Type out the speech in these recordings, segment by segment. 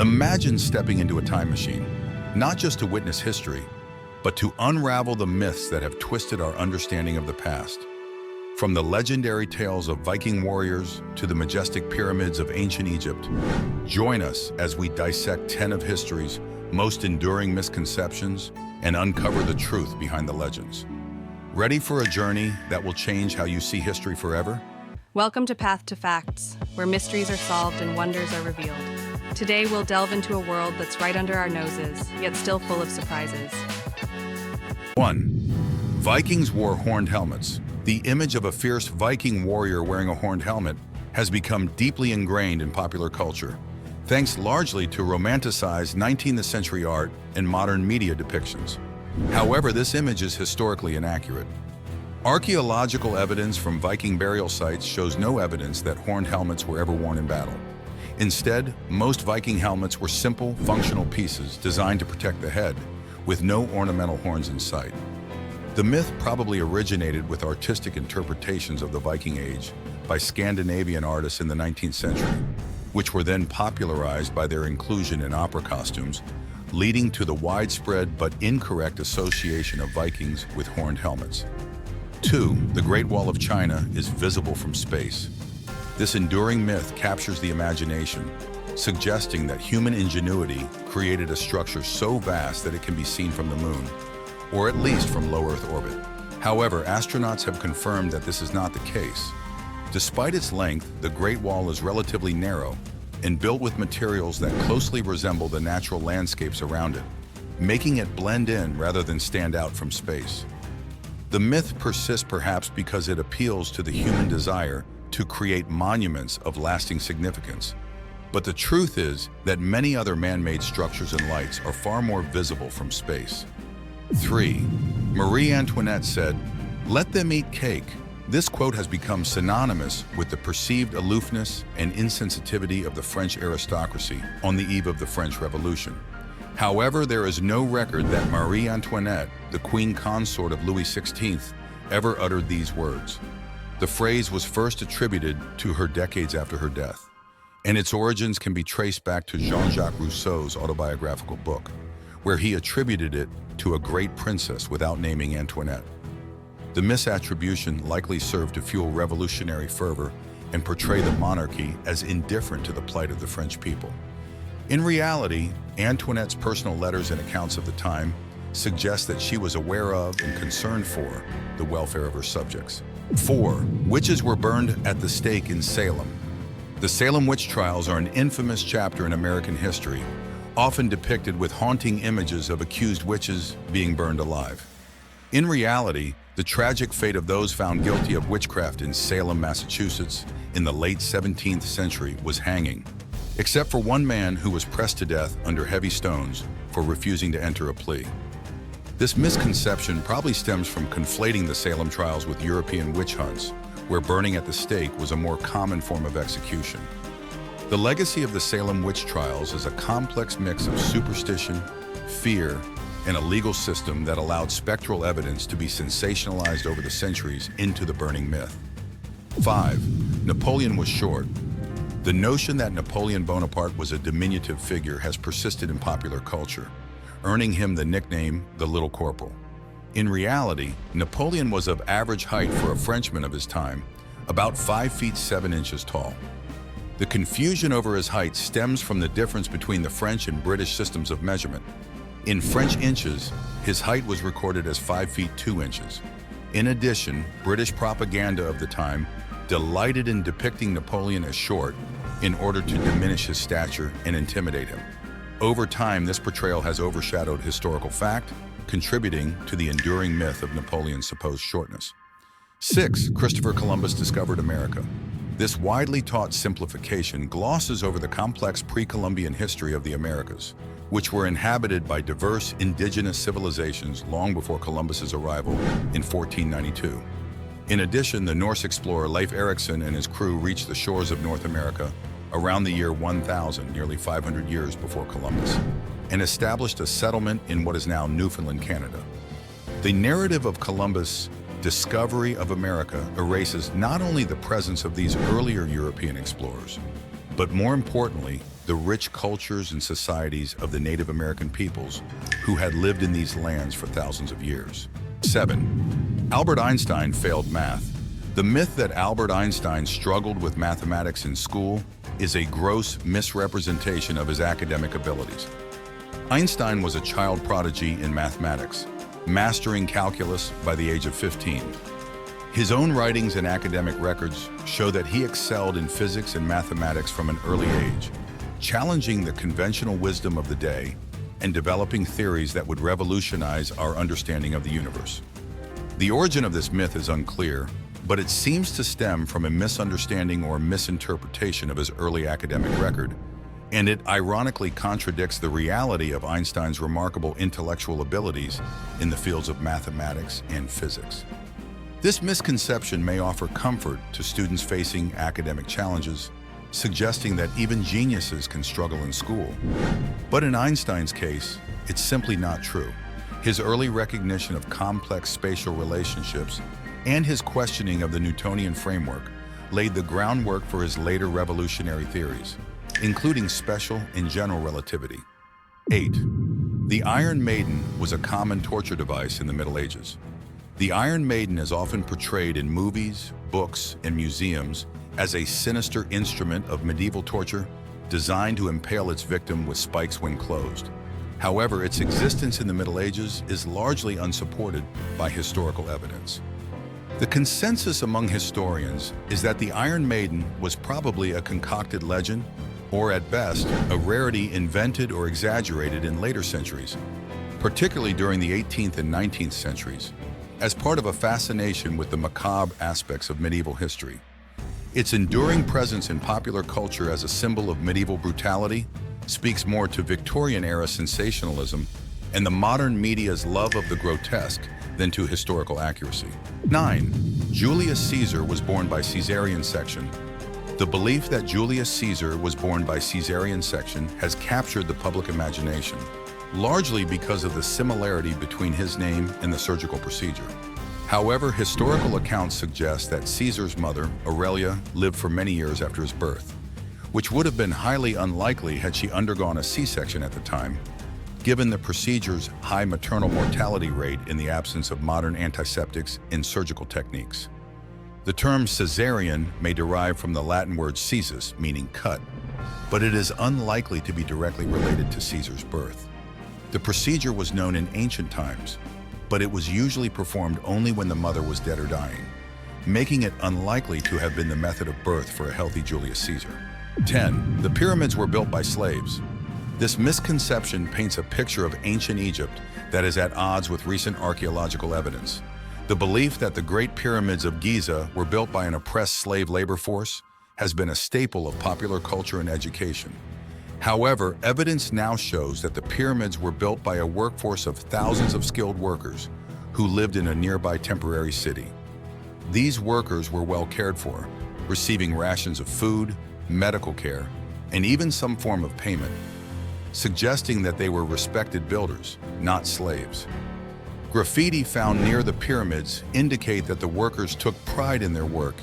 Imagine stepping into a time machine, not just to witness history, but to unravel the myths that have twisted our understanding of the past. From the legendary tales of Viking warriors to the majestic pyramids of ancient Egypt, join us as we dissect 10 of history's most enduring misconceptions and uncover the truth behind the legends. Ready for a journey that will change how you see history forever? Welcome to Path to Facts, where mysteries are solved and wonders are revealed. Today we'll delve into a world that's right under our noses, yet still full of surprises. 1. Vikings wore horned helmets. The image of a fierce Viking warrior wearing a horned helmet has become deeply ingrained in popular culture, thanks largely to romanticized 19th century art and modern media depictions. However, this image is historically inaccurate. Archaeological evidence from Viking burial sites shows no evidence that horned helmets were ever worn in battle. Instead, most Viking helmets were simple, functional pieces designed to protect the head, with no ornamental horns in sight. The myth probably originated with artistic interpretations of the Viking Age by Scandinavian artists in the 19th century, which were then popularized by their inclusion in opera costumes, leading to the widespread but incorrect association of Vikings with horned helmets. 2. The Great Wall of China is visible from space. This enduring myth captures the imagination, suggesting that human ingenuity created a structure so vast that it can be seen from the moon, or at least from low Earth orbit. However, astronauts have confirmed that this is not the case. Despite its length, the Great Wall is relatively narrow and built with materials that closely resemble the natural landscapes around it, making it blend in rather than stand out from space. The myth persists perhaps because it appeals to the human desire to create monuments of lasting significance. But the truth is that many other man-made structures and lights are far more visible from space. 3. Marie Antoinette said, "Let them eat cake." This quote has become synonymous with the perceived aloofness and insensitivity of the French aristocracy on the eve of the French Revolution. However, there is no record that Marie Antoinette, the queen consort of Louis XVI, ever uttered these words. The phrase was first attributed to her decades after her death, and its origins can be traced back to Jean-Jacques Rousseau's autobiographical book, where he attributed it to a great princess without naming Antoinette. The misattribution likely served to fuel revolutionary fervor and portray the monarchy as indifferent to the plight of the French people. In reality, Antoinette's personal letters and accounts of the time suggest that she was aware of and concerned for the welfare of her subjects. 4. Witches were burned at the stake in Salem. The Salem witch trials are an infamous chapter in American history, often depicted with haunting images of accused witches being burned alive. In reality, the tragic fate of those found guilty of witchcraft in Salem, Massachusetts, in the late 17th century was hanging, except for one man who was pressed to death under heavy stones for refusing to enter a plea. This misconception probably stems from conflating the Salem trials with European witch hunts, where burning at the stake was a more common form of execution. The legacy of the Salem witch trials is a complex mix of superstition, fear, and a legal system that allowed spectral evidence to be sensationalized over the centuries into the burning myth. 5. Napoleon was short. The notion that Napoleon Bonaparte was a diminutive figure has persisted in popular culture, earning him the nickname the Little Corporal. In reality, Napoleon was of average height for a Frenchman of his time, about 5 feet 7 inches tall. The confusion over his height stems from the difference between the French and British systems of measurement. In French inches, his height was recorded as 5 feet 2 inches. In addition, British propaganda of the time delighted in depicting Napoleon as short in order to diminish his stature and intimidate him. Over time, this portrayal has overshadowed historical fact, contributing to the enduring myth of Napoleon's supposed shortness. 6. Christopher Columbus discovered America. This widely taught simplification glosses over the complex pre-Columbian history of the Americas, which were inhabited by diverse indigenous civilizations long before Columbus's arrival in 1492. In addition, the Norse explorer Leif Erikson and his crew reached the shores of North America around the year 1000, nearly 500 years before Columbus, and established a settlement in what is now Newfoundland, Canada. The narrative of Columbus' discovery of America erases not only the presence of these earlier European explorers, but more importantly, the the rich cultures and societies of the Native American peoples who had lived in these lands for thousands of years. 7. Albert Einstein failed math. The myth that Albert Einstein struggled with mathematics in school is a gross misrepresentation of his academic abilities. Einstein was a child prodigy in mathematics, mastering calculus by the age of 15. His own writings and academic records show that he excelled in physics and mathematics from an early age, challenging the conventional wisdom of the day and developing theories that would revolutionize our understanding of the universe. The origin of this myth is unclear, but it seems to stem from a misunderstanding or misinterpretation of his early academic record, and it ironically contradicts the reality of Einstein's remarkable intellectual abilities in the fields of mathematics and physics. This misconception may offer comfort to students facing academic challenges, suggesting that even geniuses can struggle in school. But in Einstein's case, it's simply not true. His early recognition of complex spatial relationships and his questioning of the Newtonian framework laid the groundwork for his later revolutionary theories, including special and general relativity. 8. The Iron Maiden was a common torture device in the Middle Ages. The Iron Maiden is often portrayed in movies, books, and museums as a sinister instrument of medieval torture designed to impale its victim with spikes when closed. However, its existence in the Middle Ages is largely unsupported by historical evidence. The consensus among historians is that the Iron Maiden was probably a concocted legend, or at best, a rarity invented or exaggerated in later centuries, particularly during the 18th and 19th centuries, as part of a fascination with the macabre aspects of medieval history. Its enduring presence in popular culture as a symbol of medieval brutality speaks more to Victorian-era sensationalism and the modern media's love of the grotesque than to historical accuracy. 9. Julius Caesar was born by caesarean section. The belief that Julius Caesar was born by caesarean section has captured the public imagination, largely because of the similarity between his name and the surgical procedure. However, historical accounts suggest that Caesar's mother, Aurelia, lived for many years after his birth, which would have been highly unlikely had she undergone a C-section at the time, given the procedure's high maternal mortality rate in the absence of modern antiseptics and surgical techniques. The term caesarean may derive from the Latin word caesus, meaning cut, but it is unlikely to be directly related to Caesar's birth. The procedure was known in ancient times, but it was usually performed only when the mother was dead or dying, making it unlikely to have been the method of birth for a healthy Julius Caesar. 10. The pyramids were built by slaves. This misconception paints a picture of ancient Egypt that is at odds with recent archaeological evidence. The belief that the Great Pyramids of Giza were built by an oppressed slave labor force has been a staple of popular culture and education. However, evidence now shows that the pyramids were built by a workforce of thousands of skilled workers who lived in a nearby temporary city. These workers were well cared for, receiving rations of food, medical care, and even some form of payment, suggesting that they were respected builders, not slaves. Graffiti found near the pyramids indicate that the workers took pride in their work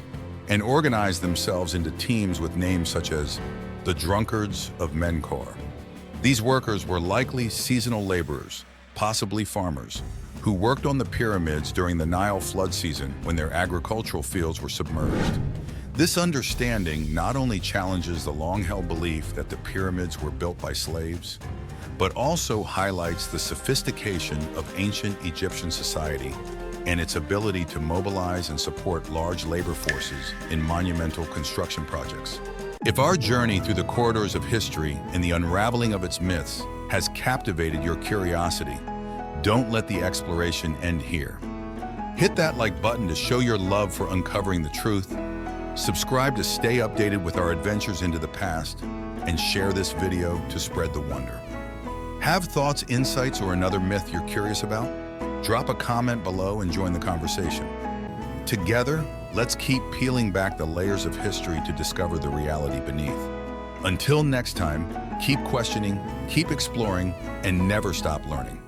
and organized themselves into teams with names such as the Drunkards of Menkar. These workers were likely seasonal laborers, possibly farmers, who worked on the pyramids during the Nile flood season when their agricultural fields were submerged. This understanding not only challenges the long-held belief that the pyramids were built by slaves, but also highlights the sophistication of ancient Egyptian society and its ability to mobilize and support large labor forces in monumental construction projects. If our journey through the corridors of history and the unraveling of its myths has captivated your curiosity, don't let the exploration end here. Hit that like button to show your love for uncovering the truth, subscribe to stay updated with our adventures into the past, and share this video to spread the wonder. Have thoughts, insights, or another myth you're curious about? Drop a comment below and join the conversation. Together, let's keep peeling back the layers of history to discover the reality beneath. Until next time, keep questioning, keep exploring, and never stop learning.